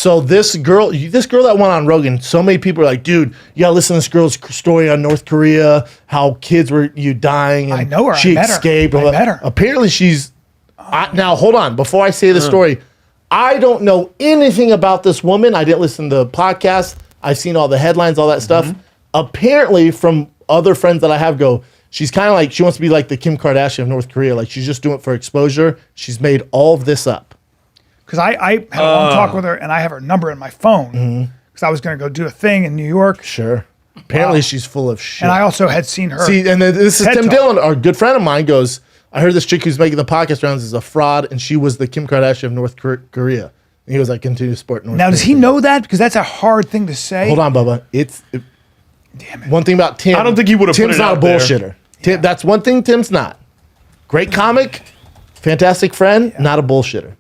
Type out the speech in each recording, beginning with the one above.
So this girl that went on Rogan, so many people are like, dude, you gotta listen to this girl's story on North Korea, how kids were dying. And I know her. She escaped. I met her. Apparently she's, now hold on, before I say the story, I don't know anything about this woman. I didn't listen to the podcast. I've seen all the headlines, all that stuff. Apparently from other friends that I have she's kind of like, she wants to be like the Kim Kardashian of North Korea. Like she's just doing it for exposure. She's made all of this up. Because I had a long talk with her, and I have her number in my phone. Because I was going to go do a thing in New York. Sure. Apparently she's full of shit. And I also had seen her. See, and then this is TED Tim Talk. Dillon, our good friend of mine, goes, I heard this chick who's making the podcast rounds is a fraud, and she was the Kim Kardashian of North Korea. And he was like, continue to support North Korea. Now, does he know that? Because that's a hard thing to say. Hold on, Bubba. Damn it. One thing about Tim. I don't think he would have put Tim's it not out a there. bullshitter. Tim, that's one thing Tim's not. Great comic, fantastic friend, not a bullshitter.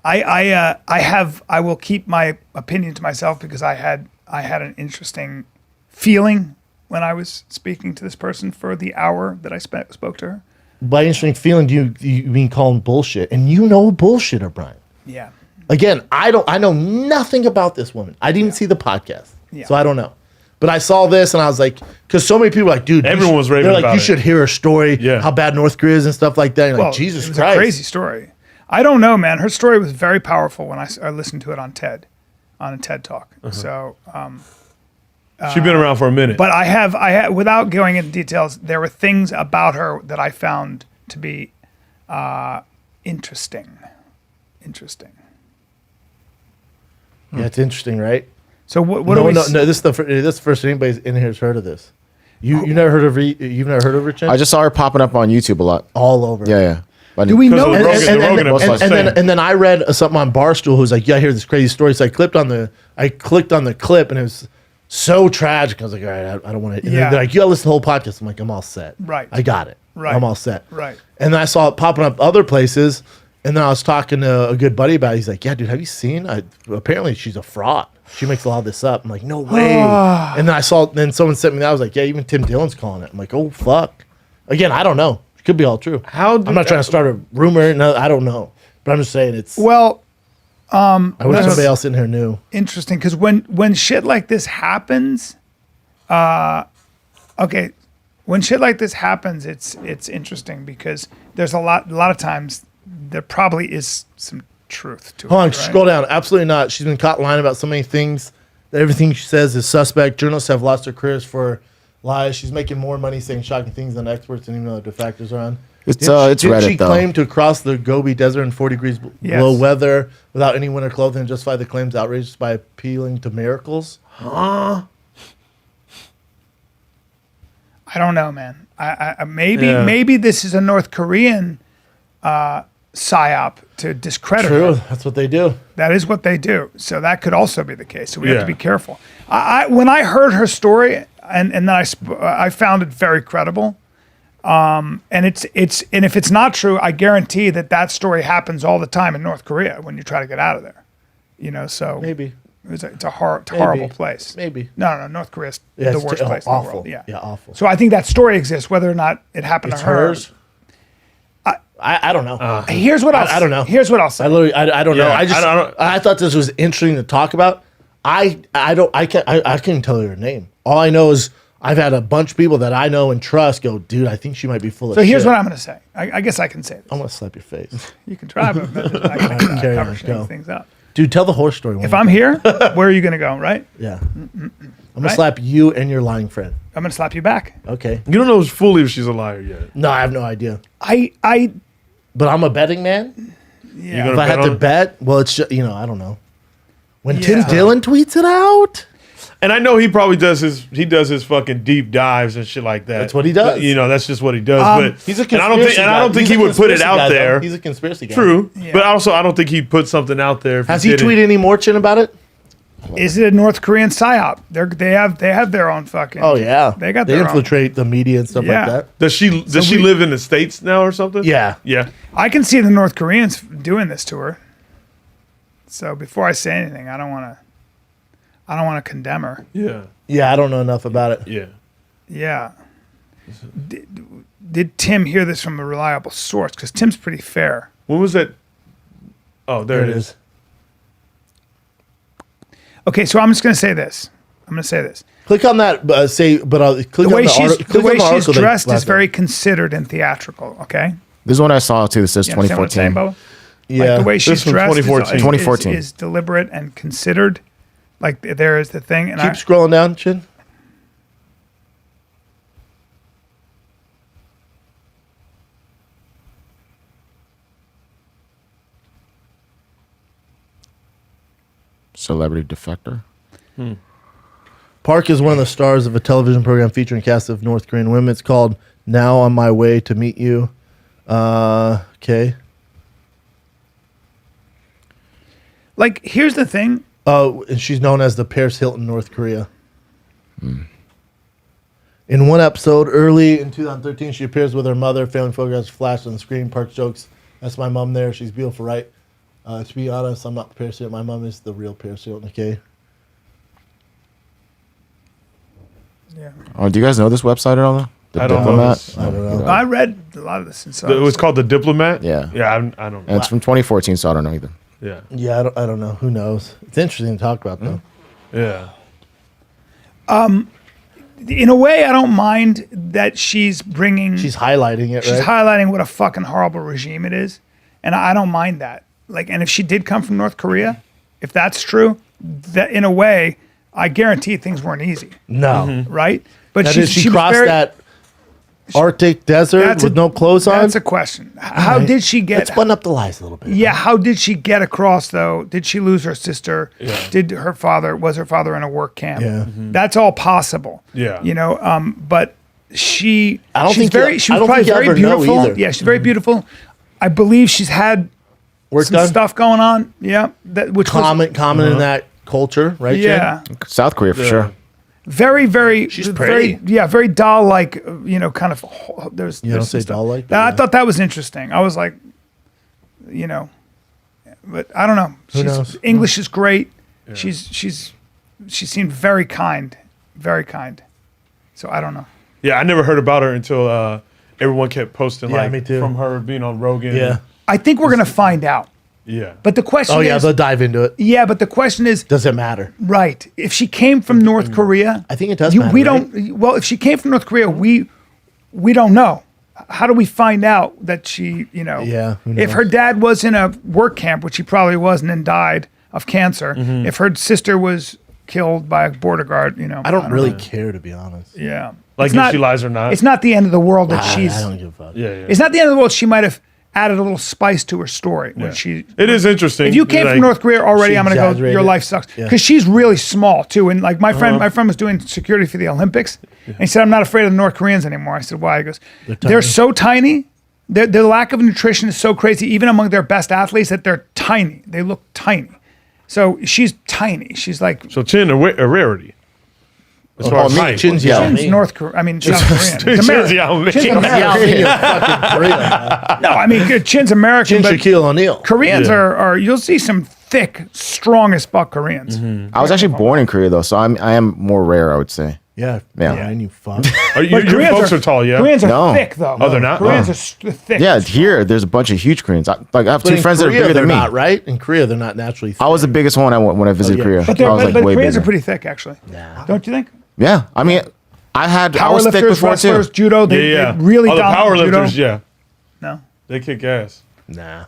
I will keep my opinion to myself because I had an interesting feeling when I was speaking to this person for the hour that I spoke to her. By interesting feeling, do you mean call him bullshit? And you know a bullshitter, Brian. Yeah. Again, I know nothing about this woman. I didn't even see the podcast, Yeah. so I don't know. But I saw this and I was like, because so many people are like, dude, Everyone was raving they're like, about you it. should hear her story, Yeah. how bad North Korea is and stuff like that. And you're Well, like, Jesus it was Christ. a crazy story. I don't know, man. Her story was very powerful when I listened to it on a TED Talk. So, She's been around for a minute. but I have, without going into details, there were things about her that I found to be interesting. Yeah, it's interesting, right? So what do we? No, this is the first anybody's in here has heard of this. You've never heard of you've never heard of her, Chen? I just saw her popping up on YouTube a lot. all over. Yeah. But Do we know? of the this? Rogan episode. And then I read something on Barstool who's like, yeah, I hear this crazy story. So I clicked on the clip and it was so tragic. I was like, all right, I don't want to. Yeah. They're like, you gotta listen to the whole podcast. I'm like, I'm all set. Right. I got it. Right. I'm all set. Right. And then I saw it popping up other places. And then I was talking to a good buddy about it. He's like, yeah, dude, have you seen? Apparently she's a fraud. She makes a lot of this up. I'm like, no way. And then then someone sent me that. I was like, yeah, even Tim Dillon's calling it. I'm like, oh, fuck. Again, I don't know. It could be all true. I'm not trying to start a rumor. No, I don't know. But I'm just saying it's. Well, I wish somebody else in here knew. interesting because when shit like this happens, when shit like this happens, it's interesting because there's a lot of times there probably is some truth to it. Hold on, right? scroll down. Absolutely not. She's been caught lying about so many things. That everything she says is suspect. Journalists have lost their careers for lies. She's making more money saying shocking things than experts and even though the defectors are on. It's Did Reddit, she though. claim to cross the Gobi Desert in 40 degrees below Yes. weather without any winter clothing and justify the claims outrageous by appealing to miracles? I don't know, man. Maybe this is a North Korean psyop to discredit True. her. That's what they do. That is what they do. So that could also be the case. So we have Yeah. to be careful. When I heard her story and then I found it very credible. And if it's not true, I guarantee that story happens all the time in North Korea when you try to get out of there. So Maybe. it's a horrible place. Maybe. No, North Korea's Yeah, the it's worst place in awful. the world. Yeah. Yeah, awful. So I think that story exists, whether or not it happened It's to her. hers. I don't know. Here's what I'll I don't know. Here's what I'll say. I literally I don't know. Yeah, I thought this was interesting to talk about. I can't tell you her name. All I know is I've had a bunch of people that I know and trust go, dude, I think she might be full of So shit. here's what I'm going to say. I guess I can say this. I'm gonna slap your face. You can try, but I can Carry on, cover go. things up. Dude, tell the horse story. If I'm here, where are you going to go, right? Yeah. I'm gonna Right? slap you and your lying friend. I'm going to slap you back. Okay. You don't know fully if she's a liar yet. No, I have no idea. I But I'm a betting man. yeah. If I had bet to on it? bet, well, it's just, I don't know. When Yeah. Tim Dillon tweets it out, And I know he probably does his fucking deep dives and shit like that. That's what he does. That's just what he does. But he's a and I don't think conspiracy and I don't guy. think He's he a would put it conspiracy out guy, though. there. He's a conspiracy guy. True, Yeah. but also I don't think he put something out there. If Has he did it. tweeted any more, Chin, about it? Is it a North Korean psyop? They have their own fucking. Oh yeah, They got they their infiltrate the media and stuff Yeah. like that. Does she live in the States now or something? Yeah. Yeah. own. I can see the North Koreans doing this to her. So before I say anything, I don't want to condemn her. Yeah. Yeah, I don't know enough about it. Yeah. Yeah. Did Tim hear this from a reliable source? Because Tim's pretty fair. When was that? Oh, there it is. Okay, so I'm just gonna say this. Click on that. Click The on way the she's article. Click the way on the she's article they dressed is last very night. considered and theatrical. Okay, This is one I saw too. That says you understand what I'm saying, 2014. Bubba? Yeah. Like the way she's from dressed 2014. 2014. is deliberate and considered. Like there is the thing, and Keep scrolling down, Chin. Celebrity Defector. Park is one of the stars of a television program featuring a cast of North Korean women. It's called Now on My Way to Meet You. Okay. like here's the thing. And she's known as the Paris Hilton, North Korea. In one episode, early in 2013, she appears with her mother. Family photographs flash on the screen. Park jokes, "That's my mom there. She's beautiful, right?" To be honest, I'm not the Paris Hilton. My mom is the real Paris Hilton, okay? Yeah, Oh, do you guys know this website at all? The I don't know Diplomat. this. I don't know. I read a lot of this, and so It was called The Diplomat? Yeah. Yeah, I don't And it's from 2014, so I don't know either. Yeah. Yeah, I don't know. Who knows? It's interesting to talk about, though. Yeah. in a way, I don't mind that she's bringing. She's highlighting it, She's right? highlighting what a fucking horrible regime it is, and I don't mind that. Like, and if she did come from North Korea, if that's true, that in a way, I guarantee things weren't easy, No. right? But That is, she was crossed very- that Arctic desert with no clothes on. That's a question. How Right. did she get? Let's button up the lies a little bit. Yeah, how did she get across though? Did she lose her sister? Did her father was her father in a work camp? Yeah. That's all possible. Yeah. You know, but she I don't she's think very you- she I was don't probably think you very ever know beautiful. either. Yeah, she's very beautiful. I believe she's had Work some done? stuff going on. Yeah. That which was Common in that culture, right? Jen? yeah. South Korea for sure. Very, very, She's very, pretty. yeah, very doll-like. You know, kind of. There's. You don't there's some say stuff. doll-like, That- I yeah. thought that was interesting. I was like, you know, but I don't know. Who knows? English is great. She seemed very kind, very kind. So I don't know. Yeah, I never heard about her until everyone kept posting Yeah, like me too. from her being on Rogan. Yeah. I think we're gonna find out. Yeah. But the question Oh, yeah, is, they'll dive into it. yeah, but the question is, Does it matter? right? If she came from North Korea, I think it does We matter, don't. Well, if she came from North Korea, we don't know. How do we find out that she, you know? Yeah, who If knows? her dad was in a work camp, which he probably was, and then died of cancer. Mm-hmm. If her sister was killed by a border guard, you know. I don't really know. care, to be honest. Yeah. Like It's if she lies or not. It's not the end of the world that she's. I don't give a fuck. Yeah, yeah. It's not the end of the world. She might have added a little spice to her story when Yeah. she. It is interesting. If you came like, from North Korea already, She I'm gonna go. exaggerated Your it. life sucks Yeah. because she's really small too. And like my friend was doing security for the Olympics, and he said, "I'm not afraid of the North Koreans anymore." I said, "Why?" He goes, "They're tiny. so tiny. Their lack of nutrition is so crazy, even among their best athletes, that they're tiny. They look tiny. So she's tiny. She's like So Chin a rarity. As far as me, height. Chin's Yeah. Yeonmi. Chin's North Korea. I mean, South Korean. Chin's It's American. Yeonmi. Chin's Yeah, American. you're fucking Korean. No, I mean Chin's American, Chin but Shaquille O'Neal. Koreans Yeah. are. You'll see some thick, strong as fuck Koreans. Mm-hmm. I was actually born in Korea though, so I am more rare, I would say. Yeah. Yeah. And you fuck. Are you, But your Koreans folks are tall, yeah? Koreans are No. thick though. Oh, they're not? Koreans Oh. are thick. Yeah, here there's a bunch of huge Koreans. I have But two in friends that are Korea, bigger they're than me. not, right? In Korea, they're not naturally thick. I was the biggest one when I visited yeah. Korea. But, I was like way Koreans bigger. are pretty thick, actually. Nah. Don't you think? Yeah, I mean, I was thick Powerlifters, before wrestlers, too. judo, Yeah, they yeah. really Oh, the dominate power judo. lifters, yeah. No. They kick ass. Nah.